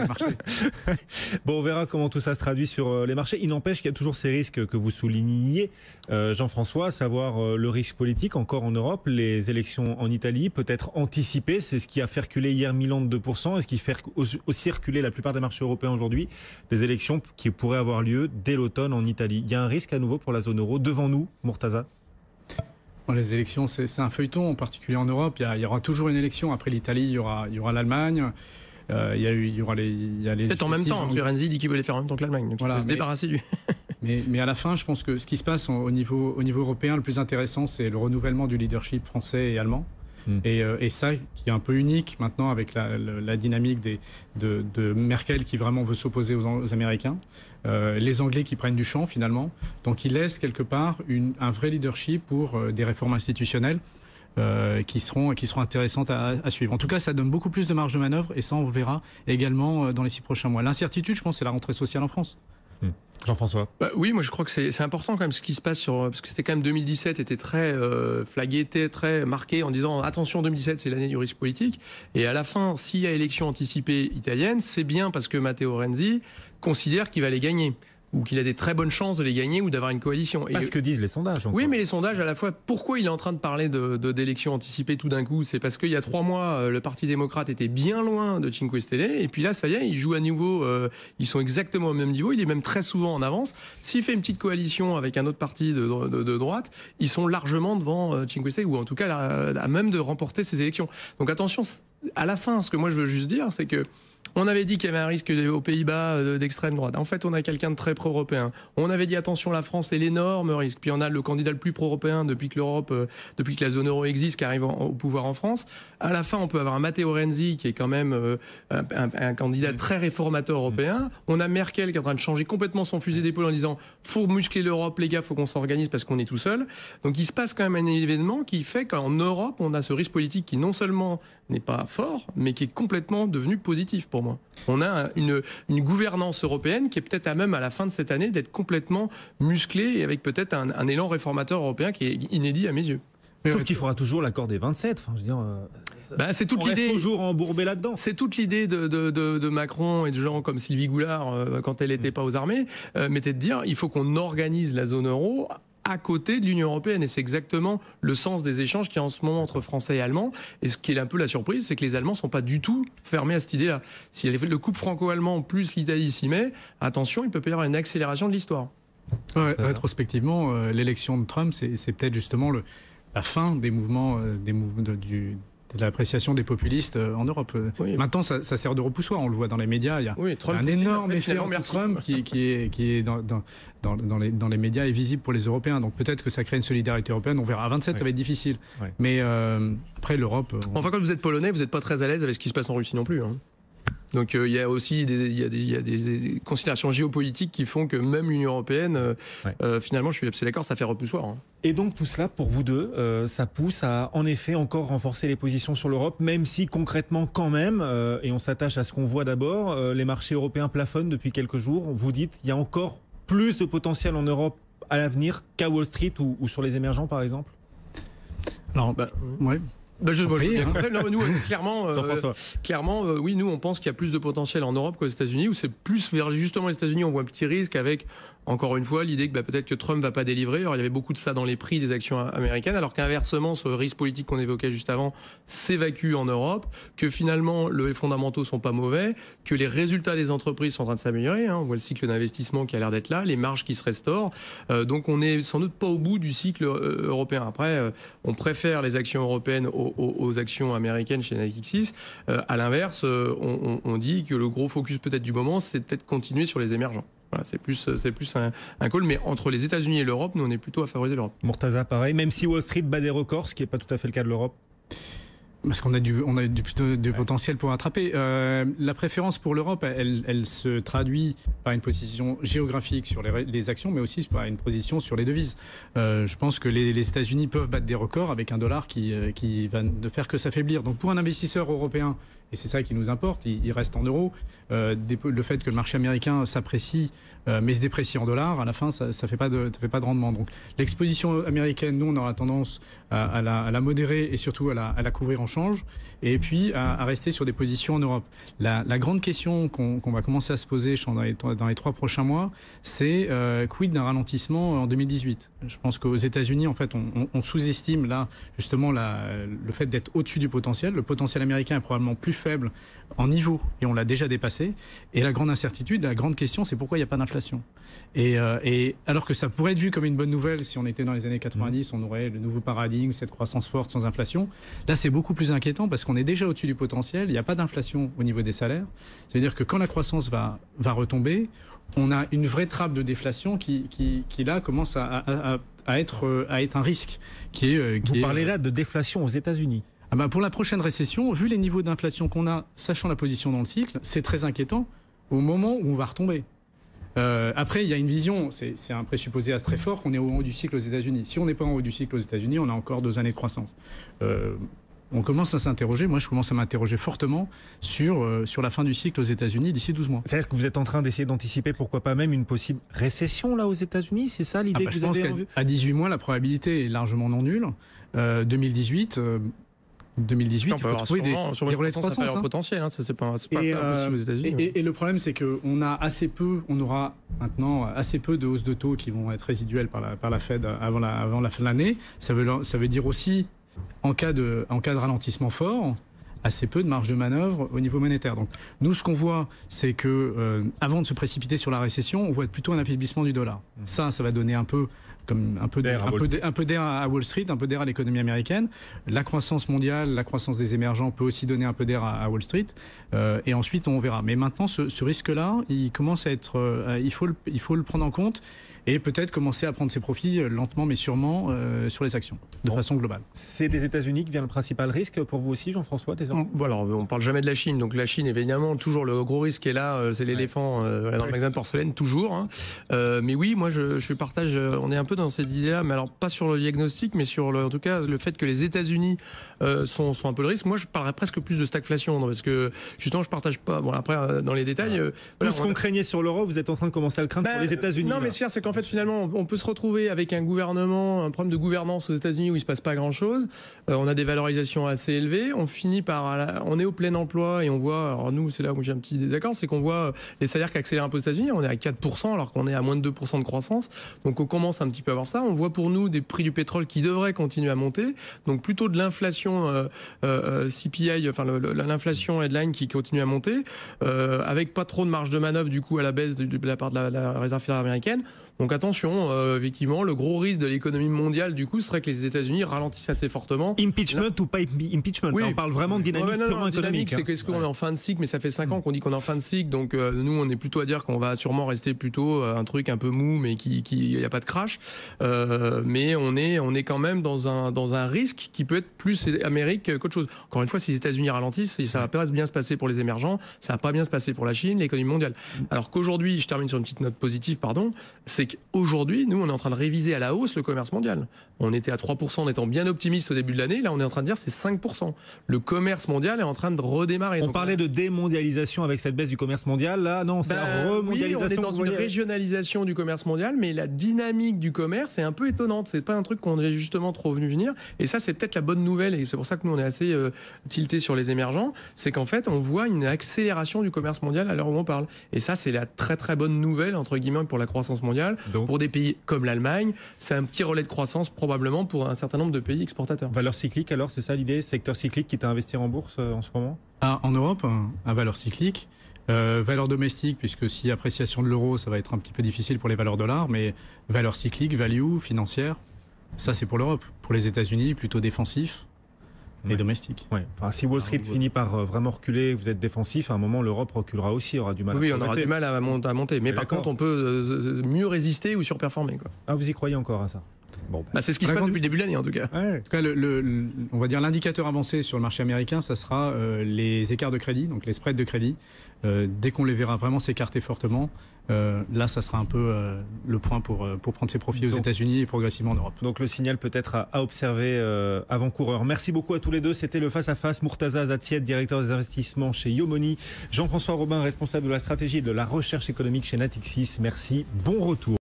marché. Bon, on verra comment tout ça se traduit sur les marchés. Il n'empêche qu'il y a toujours ces risques que vous souligniez, Jean-François, à savoir le risque politique encore en Europe. Les élections en Italie, peut-être anticipées, c'est ce qui a fait reculer hier Milan de 2%, et ce qui fait aussi reculer la plupart des marchés européens aujourd'hui. Des élections qui pourraient avoir lieu dès l'automne en Italie. Il y a un risque à nouveau pour la zone euro devant nous, Murtaza? Bon, les élections, c'est un feuilleton, en particulier en Europe. Il y aura toujours une élection. Après l'Italie, il y aura l'Allemagne. Il y aura les peut-être en même temps, parce que Renzi dit qu'il veut les faire en même temps que l'Allemagne, donc voilà, il faut se débarrasser du... mais à la fin, je pense que ce qui se passe au niveau européen, le plus intéressant, c'est le renouvellement du leadership français et allemand. Et ça, qui est un peu unique maintenant avec la dynamique de Merkel qui vraiment veut s'opposer aux Américains, les Anglais qui prennent du champ finalement. Donc ils laissent quelque part un vrai leadership pour des réformes institutionnelles qui seront intéressantes à suivre. En tout cas, ça donne beaucoup plus de marge de manœuvre et ça, on le verra également dans les 6 prochains mois. L'incertitude, je pense, c'est la rentrée sociale en France. Jean-François. Oui, moi je crois que c'est important quand même ce qui se passe parce que c'était quand même 2017 était très flagué, était très marqué en disant attention 2017 c'est l'année du risque politique, et à la fin s'il y a élection anticipée italienne, c'est bien parce que Matteo Renzi considère qu'il va les gagner, ou qu'il a des très bonnes chances de les gagner ou d'avoir une coalition. Parce que disent les sondages. Encore. Oui, mais les sondages, à la fois, pourquoi il est en train de parler d'élections anticipées tout d'un coup? C'est parce qu'il y a 3 mois, le Parti démocrate était bien loin de Cinque Stelle, et puis là, ça y est, ils jouent à nouveau, ils sont exactement au même niveau, il est même très souvent en avance. S'il fait une petite coalition avec un autre parti de droite, ils sont largement devant Cinque Stelle, ou en tout cas à même de remporter ces élections. Donc attention, à la fin, ce que moi je veux juste dire, c'est que on avait dit qu'il y avait un risque aux Pays-Bas d'extrême droite. En fait, on a quelqu'un de très pro-européen. On avait dit attention, la France, c'est l'énorme risque. Puis on a le candidat le plus pro-européen depuis que la zone euro existe, qui arrive au pouvoir en France. À la fin, on peut avoir un Matteo Renzi qui est quand même un candidat très réformateur européen. On a Merkel qui est en train de changer complètement son fusil d'épaule en disant faut muscler l'Europe, les gars, faut qu'on s'organise parce qu'on est tout seul. Donc il se passe quand même un événement qui fait qu'en Europe, on a ce risque politique qui non seulement n'est pas fort, mais qui est complètement devenu positif pour moi. On a une gouvernance européenne qui est peut-être à même à la fin de cette année d'être complètement musclée et avec peut-être un élan réformateur européen qui est inédit à mes yeux. Sauf qu'il faudra toujours l'accord des 27. Enfin, je veux dire, c'est toute on reste l'idée. Toujours embourbé là-dedans. C'est toute l'idée de Macron et de gens comme Sylvie Goulard quand elle n'était pas aux armées, mettait de dire il faut qu'on organise la zone euro à côté de l'Union européenne, et c'est exactement le sens des échanges qu'il y a en ce moment entre Français et Allemands. Et ce qui est un peu la surprise, c'est que les Allemands ne sont pas du tout fermés à cette idée-là. Si le couple franco-allemand plus l'Italie s'y met, attention, il peut y avoir une accélération de l'histoire. Ouais, rétrospectivement, l'élection de Trump, c'est peut-être justement la fin des mouvements de l'appréciation des populistes en Europe. Oui. Maintenant, ça sert de repoussoir. On le voit dans les médias. Il y a un énorme effet anti-Trump qui est dans les médias et visible pour les Européens. Donc peut-être que ça crée une solidarité européenne. On verra. À 27, ça va être difficile. Ouais. Mais après, l'Europe... Enfin, quand vous êtes polonais, vous n'êtes pas très à l'aise avec ce qui se passe en Russie non plus. Donc il y a aussi des considérations géopolitiques qui font que même l'Union européenne, finalement, je suis assez d'accord, ça fait repoussoir. Et donc tout cela, pour vous deux, ça pousse à en effet encore renforcer les positions sur l'Europe, même si concrètement quand même, et on s'attache à ce qu'on voit d'abord, les marchés européens plafonnent depuis quelques jours. Vous dites il y a encore plus de potentiel en Europe à l'avenir qu'à Wall Street ou sur les émergents par exemple? Alors, ouais. Nous, clairement, oui, nous on pense qu'il y a plus de potentiel en Europe qu'aux États-Unis, où c'est plus vers justement les États-Unis, on voit un petit risque avec, encore une fois, l'idée que peut-être que Trump va pas délivrer. Alors, il y avait beaucoup de ça dans les prix des actions américaines, alors qu'inversement, ce risque politique qu'on évoquait juste avant s'évacue en Europe, que finalement les fondamentaux sont pas mauvais, que les résultats des entreprises sont en train de s'améliorer. On voit le cycle d'investissement qui a l'air d'être là, les marges qui se restaurent. Donc on est sans doute pas au bout du cycle européen. Après, on préfère les actions européennes aux actions américaines chez Natixis. À l'inverse, on dit que le gros focus peut-être du moment, c'est peut-être continuer sur les émergents. Voilà, c'est plus un call, mais entre les États-Unis et l'Europe, nous on est plutôt à favoriser l'Europe. Murtaza, pareil, même si Wall Street bat des records, ce qui n'est pas tout à fait le cas de l'Europe. Parce qu'on a du potentiel pour attraper. La préférence pour l'Europe, elle se traduit par une position géographique sur les actions, mais aussi par une position sur les devises. Je pense que les États-Unis peuvent battre des records avec un dollar qui va ne faire que s'affaiblir. Donc pour un investisseur européen, et c'est ça qui nous importe, il reste en euros. Le fait que le marché américain s'apprécie, mais se déprécie en dollars, à la fin, ça fait pas de rendement. Donc l'exposition américaine, nous, on aura tendance à la modérer et surtout à la couvrir en change, et puis à rester sur des positions en Europe. La grande question qu'on va commencer à se poser dans les 3 prochains mois, c'est quid d'un ralentissement en 2018. Je pense qu'aux États-Unis, en fait, on sous-estime là justement le fait d'être au-dessus du potentiel. Le potentiel américain est probablement plus faible en niveau et on l'a déjà dépassé. Et la grande incertitude, la grande question, c'est pourquoi il n'y a pas d'inflation. Et alors que ça pourrait être vu comme une bonne nouvelle si on était dans les années 90, on aurait le nouveau paradigme, cette croissance forte sans inflation. Là, c'est beaucoup plus inquiétant parce qu'on est déjà au-dessus du potentiel. Il n'y a pas d'inflation au niveau des salaires. C'est-à-dire que quand la croissance va retomber, on a une vraie trappe de déflation qui là commence à être un risque. Vous parlez là de déflation aux États-Unis. Pour la prochaine récession, vu les niveaux d'inflation qu'on a, sachant la position dans le cycle, c'est très inquiétant au moment où on va retomber. Après, il y a une vision, c'est un présupposé très fort qu'on est au haut du cycle aux États-Unis. Si on n'est pas en haut du cycle aux États-Unis, on a encore 2 années de croissance. On commence à s'interroger, moi je commence à m'interroger fortement sur la fin du cycle aux États-Unis d'ici 12 mois. C'est-à-dire que vous êtes en train d'essayer d'anticiper pourquoi pas même une possible récession là aux États-Unis, c'est ça l'idée que vous avez en vue ? À 18 mois, la probabilité est largement non nulle. 2018, il faut trouver des relais de croissance potentiel. Ça, c'est pas possible aux États-Unis. Et le problème, c'est qu'on aura maintenant assez peu de hausses de taux qui vont être résiduelles par la Fed avant la fin de l'année. Ça veut dire aussi, en cas de ralentissement fort, assez peu de marge de manœuvre au niveau monétaire. Donc nous, ce qu'on voit, c'est que avant de se précipiter sur la récession, on voit plutôt un affaiblissement du dollar. Ça va donner un peu d'air à Wall Street, un peu d'air à l'économie américaine. La croissance mondiale, la croissance des émergents peut aussi donner un peu d'air à Wall Street. Et ensuite, on verra. Mais maintenant, ce risque-là, il commence à être... il faut le prendre en compte et peut-être commencer à prendre ses profits lentement mais sûrement sur les actions, de façon globale. C'est des États-Unis qui vient le principal risque pour vous aussi, Jean-François, désormais ? Alors, on parle jamais de la Chine. Donc la Chine, évidemment, toujours le gros risque est là, c'est l'éléphant dans le magasin de porcelaine, toujours. Mais oui, moi, je partage, on est un peu dans cette idée-là, mais alors pas sur le diagnostic, mais sur en tout cas le fait que les États-Unis sont un peu le risque. Moi, je parlerais presque plus de stagflation, parce que justement, je partage pas. Bon, après, dans les détails, tout ce qu'on craignait sur l'euro, vous êtes en train de commencer à le craindre pour les États-Unis. Non, mais c'est qu'en fait, finalement, on peut se retrouver avec un problème de gouvernance aux États-Unis où il se passe pas grand-chose. On a des valorisations assez élevées. On finit on est au plein emploi et on voit. Alors nous, c'est là où j'ai un petit désaccord, c'est qu'on voit les salaires qui accélèrent un peu aux États-Unis. On est à 4% alors qu'on est à moins de 2% de croissance. Donc on commence un petit peu à voir ça. On voit pour nous des prix du pétrole qui devraient continuer à monter. Donc plutôt de l'inflation CPI, enfin l'inflation headline qui continue à monter, avec pas trop de marge de manœuvre du coup à la baisse de la part de la Réserve fédérale américaine. Donc attention, effectivement, le gros risque de l'économie mondiale, du coup, serait que les États-Unis ralentissent assez fortement. Impeachment ou pas impeachment, oui. On parle vraiment de dynamique purement économique. C'est qu'est-ce qu'on est en fin de cycle, mais ça fait 5 ans qu'on dit qu'on est en fin de cycle, donc nous, on est plutôt à dire qu'on va sûrement rester plutôt un truc un peu mou, mais qui y a pas de crash. Mais on est quand même dans un risque qui peut être plus Amérique qu'autre chose. Encore une fois, si les États-Unis ralentissent, ça va pas bien se passer pour les émergents, ça va pas bien se passer pour la Chine, l'économie mondiale. Alors qu'aujourd'hui, je termine sur une petite note positive, c'est qu'aujourd'hui, nous, on est en train de réviser à la hausse le commerce mondial. On était à 3% en étant bien optimiste au début de l'année. Là, on est en train de dire c'est 5%. Le commerce mondial est en train de redémarrer. On parlait de démondialisation avec cette baisse du commerce mondial. Là, non, c'est la remondialisation. Oui, on est dans une régionalisation du commerce mondial, mais la dynamique du commerce est un peu étonnante. C'est pas un truc qu'on est justement trop venu venir. Et ça, c'est peut-être la bonne nouvelle. Et c'est pour ça que nous, on est assez tilté sur les émergents. C'est qu'en fait, on voit une accélération du commerce mondial à l'heure où on parle. Et ça, c'est la très très bonne nouvelle, entre guillemets, pour la croissance mondiale. Donc, pour des pays comme l'Allemagne, c'est un petit relais de croissance probablement pour un certain nombre de pays exportateurs. Valeur cyclique alors, c'est ça l'idée? Secteur cyclique qui est à investir en bourse en ce moment? En Europe, à valeur cyclique. Valeur domestique, puisque si appréciation de l'euro, ça va être un petit peu difficile pour les valeurs dollars, mais valeur cyclique, value, financière, ça c'est pour l'Europe. Pour les États-Unis, plutôt défensif. Et domestique. Ouais. Enfin, si Wall Street finit par vraiment reculer, vous êtes défensif, à un moment l'Europe reculera aussi, aura du mal à on aura du mal à monter. Mais par contre, on peut mieux résister ou surperformer. Ah, vous y croyez encore à ça? Bon, c'est ce qui se passe depuis le début de l'année en tout cas. En tout cas, on va dire l'indicateur avancé sur le marché américain, ça sera les écarts de crédit, donc les spreads de crédit. Dès qu'on les verra vraiment s'écarter fortement, là, ça sera un peu le point pour prendre ses profits aux États-Unis et progressivement en Europe. Donc le signal peut-être à observer avant-coureur. Merci beaucoup à tous les deux. C'était le face-à-face. Murtaza Azatiet, directeur des investissements chez Yomoni. Jean-François Robin, responsable de la stratégie et de la recherche économique chez Natixis. Merci. Bon retour.